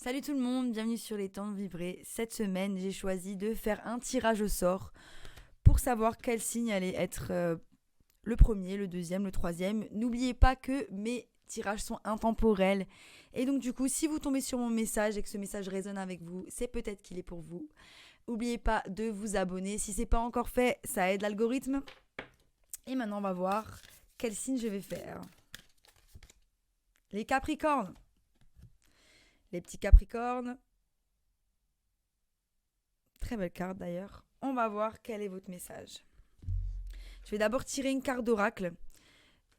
Salut tout le monde, bienvenue sur les temps de vibrer. Cette semaine, j'ai choisi de faire un tirage au sort pour savoir quel signe allait être le premier, le deuxième, le troisième. N'oubliez pas que mes tirages sont intemporels. Et donc du coup, si vous tombez sur mon message et que ce message résonne avec vous, c'est peut-être qu'il est pour vous. N'oubliez pas de vous abonner. Si ce n'est pas encore fait, ça aide l'algorithme. Et maintenant, on va voir quel signe je vais faire. Les Capricornes. Les petits Capricornes. Très belle carte d'ailleurs. On va voir quel est votre message. Je vais d'abord tirer une carte d'oracle.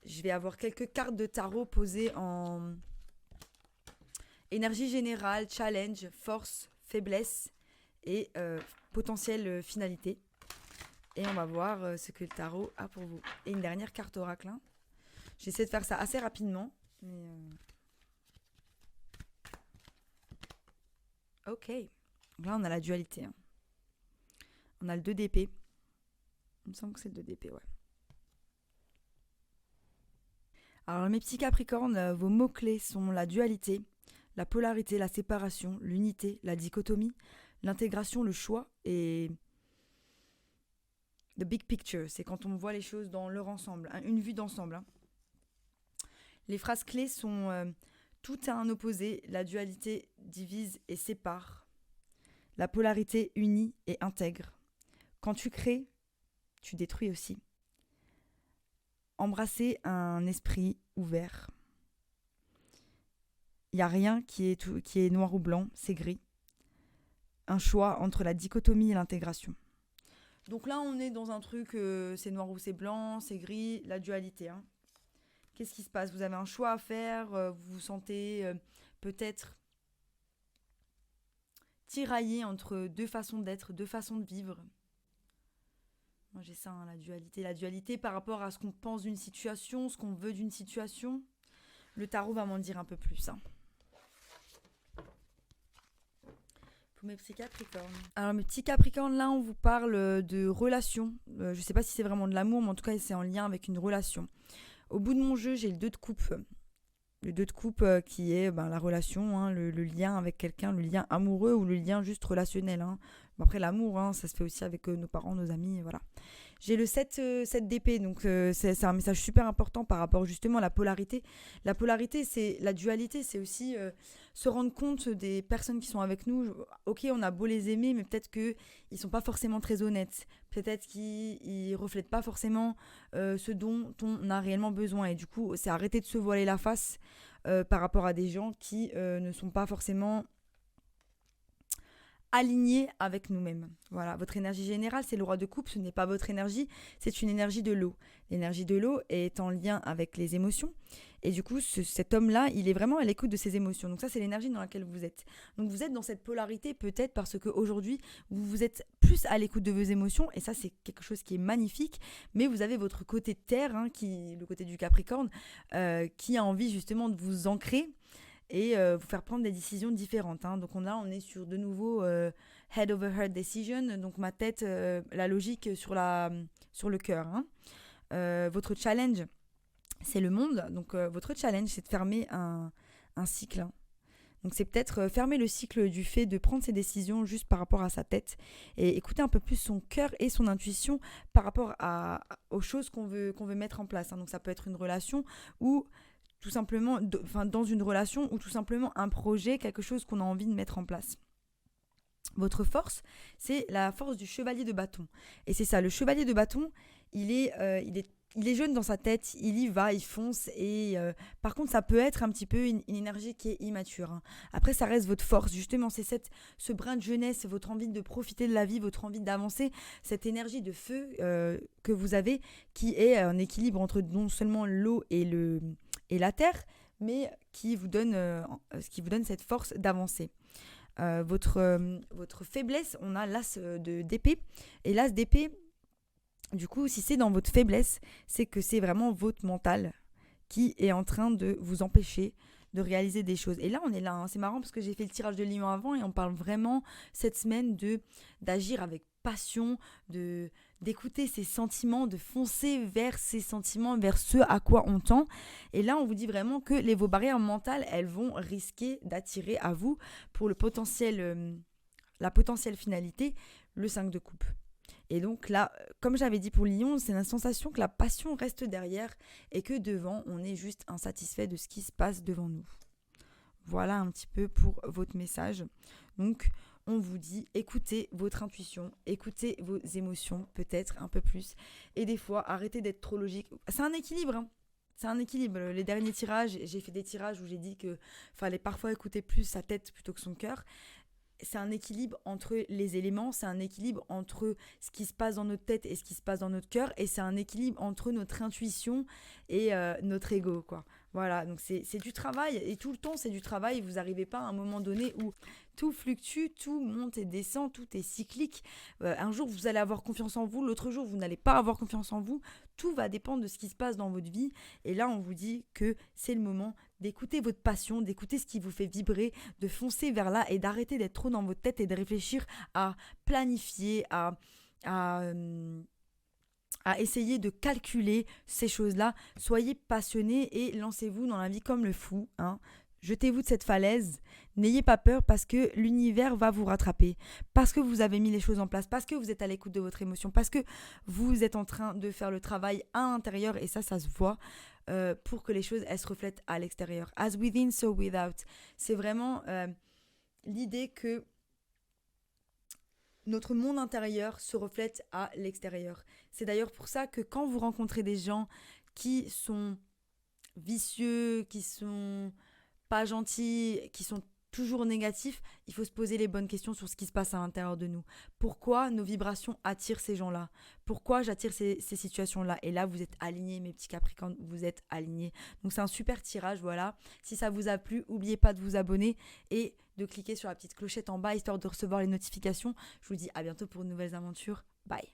Je vais avoir quelques cartes de tarot posées en énergie générale, challenge, force, faiblesse et potentielle finalité. Et on va voir ce que le tarot a pour vous. Et une dernière carte oracle. J'essaie de faire ça assez rapidement. Mais ok. Là, on a la dualité. On a le 2 d'épée. Il me semble que c'est le 2 d'épée, ouais. Alors, mes petits Capricornes, vos mots-clés sont la dualité, la polarité, la séparation, l'unité, la dichotomie, l'intégration, le choix et the big picture. C'est quand on voit les choses dans leur ensemble, une vue d'ensemble. Les phrases clés sont tout a un opposé, la dualité divise et sépare, la polarité unit et intègre. Quand tu crées, tu détruis aussi. Embrasser un esprit ouvert. Il n'y a rien qui est noir ou blanc, c'est gris. Un choix entre la dichotomie et l'intégration. Donc là, on est dans un truc, c'est noir ou c'est blanc, c'est gris, la dualité. Qu'est-ce qui se passe ? Vous avez un choix à faire, vous vous sentez peut-être tiraillé entre deux façons d'être, deux façons de vivre. Moi, j'ai ça, la dualité. La dualité par rapport à ce qu'on pense d'une situation, ce qu'on veut d'une situation. Le tarot va m'en dire un peu plus. Pour mes petits Capricornes. Alors, mes petits Capricornes, là, on vous parle de relations. Je ne sais pas si c'est vraiment de l'amour, mais en tout cas, c'est en lien avec une relation. Au bout de mon jeu, j'ai le 2 de coupe. Le 2 de coupe qui est la relation, le lien avec quelqu'un, le lien amoureux ou le lien juste relationnel. Bon, après, l'amour, ça se fait aussi avec nos parents, nos amis, voilà. J'ai le 7 d'épée, donc c'est un message super important par rapport justement à la polarité. La polarité, c'est la dualité, c'est aussi se rendre compte des personnes qui sont avec nous. Ok, on a beau les aimer, mais peut-être qu'ils ne sont pas forcément très honnêtes. Peut-être qu'ils ne reflètent pas forcément ce dont on a réellement besoin. Et du coup, c'est arrêter de se voiler la face par rapport à des gens qui ne sont pas forcément aligné avec nous-mêmes. Voilà, votre énergie générale, c'est le roi de coupe, ce n'est pas votre énergie, c'est une énergie de l'eau. L'énergie de l'eau est en lien avec les émotions. Et du coup, cet homme-là, il est vraiment à l'écoute de ses émotions. Donc ça, c'est l'énergie dans laquelle vous êtes. Donc vous êtes dans cette polarité peut-être parce qu'aujourd'hui, vous êtes plus à l'écoute de vos émotions. Et ça, c'est quelque chose qui est magnifique. Mais vous avez votre côté terre, le côté du Capricorne, qui a envie justement de vous ancrer et vous faire prendre des décisions différentes. Donc on est sur de nouveau head over heart decision, donc ma tête, la logique sur le cœur. Votre challenge, c'est le monde. Donc votre challenge, c'est de fermer un cycle. Donc c'est peut-être fermer le cycle du fait de prendre ses décisions juste par rapport à sa tête et écouter un peu plus son cœur et son intuition par rapport aux choses qu'on veut mettre en place. Donc ça peut être une relation ou tout simplement, dans une relation ou tout simplement un projet, quelque chose qu'on a envie de mettre en place. Votre force, c'est la force du chevalier de bâton. Et c'est ça, le chevalier de bâton, il est jeune dans sa tête, il y va, il fonce. Et par contre, ça peut être un petit peu une énergie qui est immature. Après, ça reste votre force. Justement, c'est ce brin de jeunesse, votre envie de profiter de la vie, votre envie d'avancer, cette énergie de feu que vous avez, qui est un équilibre entre non seulement l'eau et la terre, mais qui vous donne cette force d'avancer. Votre faiblesse, on a l'as d'épée. Et l'as d'épée, du coup, si c'est dans votre faiblesse, c'est que c'est vraiment votre mental qui est en train de vous empêcher de réaliser des choses. Et là, on est là, hein. C'est marrant parce que j'ai fait le tirage de Lion avant et on parle vraiment cette semaine d'agir avec passion, d'écouter ses sentiments, de foncer vers ses sentiments, vers ce à quoi on tend. Et là, on vous dit vraiment que vos barrières mentales, elles vont risquer d'attirer à vous pour la potentielle finalité, le 5 de coupe. Et donc là, comme j'avais dit pour Lion, c'est la sensation que la passion reste derrière et que devant, on est juste insatisfait de ce qui se passe devant nous. Voilà un petit peu pour votre message. Donc, on vous dit, écoutez votre intuition, écoutez vos émotions peut-être un peu plus. Et des fois, arrêtez d'être trop logique. C'est un équilibre, hein. C'est un équilibre. Les derniers tirages, j'ai fait des tirages où j'ai dit qu'il fallait parfois écouter plus sa tête plutôt que son cœur. C'est un équilibre entre les éléments, c'est un équilibre entre ce qui se passe dans notre tête et ce qui se passe dans notre cœur, et c'est un équilibre entre notre intuition et notre ego, quoi. Voilà, donc c'est du travail, et tout le temps c'est du travail. Vous n'arrivez pas à un moment donné où tout fluctue, tout monte et descend, tout est cyclique. Un jour vous allez avoir confiance en vous, l'autre jour vous n'allez pas avoir confiance en vous. Tout va dépendre de ce qui se passe dans votre vie, et là on vous dit que c'est le moment d'écouter votre passion, d'écouter ce qui vous fait vibrer, de foncer vers là et d'arrêter d'être trop dans votre tête et de réfléchir à planifier, à essayer de calculer ces choses-là. Soyez passionné et lancez-vous dans la vie comme le fou, hein. Jetez-vous de cette falaise, n'ayez pas peur parce que l'univers va vous rattraper, parce que vous avez mis les choses en place, parce que vous êtes à l'écoute de votre émotion, parce que vous êtes en train de faire le travail à l'intérieur, et ça se voit, pour que les choses, elles se reflètent à l'extérieur. As within, so without. C'est vraiment l'idée que notre monde intérieur se reflète à l'extérieur. C'est d'ailleurs pour ça que quand vous rencontrez des gens qui sont vicieux, qui sont pas gentils, qui sont toujours négatifs, il faut se poser les bonnes questions sur ce qui se passe à l'intérieur de nous. Pourquoi nos vibrations attirent ces gens-là ? Pourquoi j'attire ces situations-là ? Et là, vous êtes alignés, mes petits Capricornes, vous êtes alignés. Donc, c'est un super tirage, voilà. Si ça vous a plu, n'oubliez pas de vous abonner et de cliquer sur la petite clochette en bas, histoire de recevoir les notifications. Je vous dis à bientôt pour de nouvelles aventures. Bye.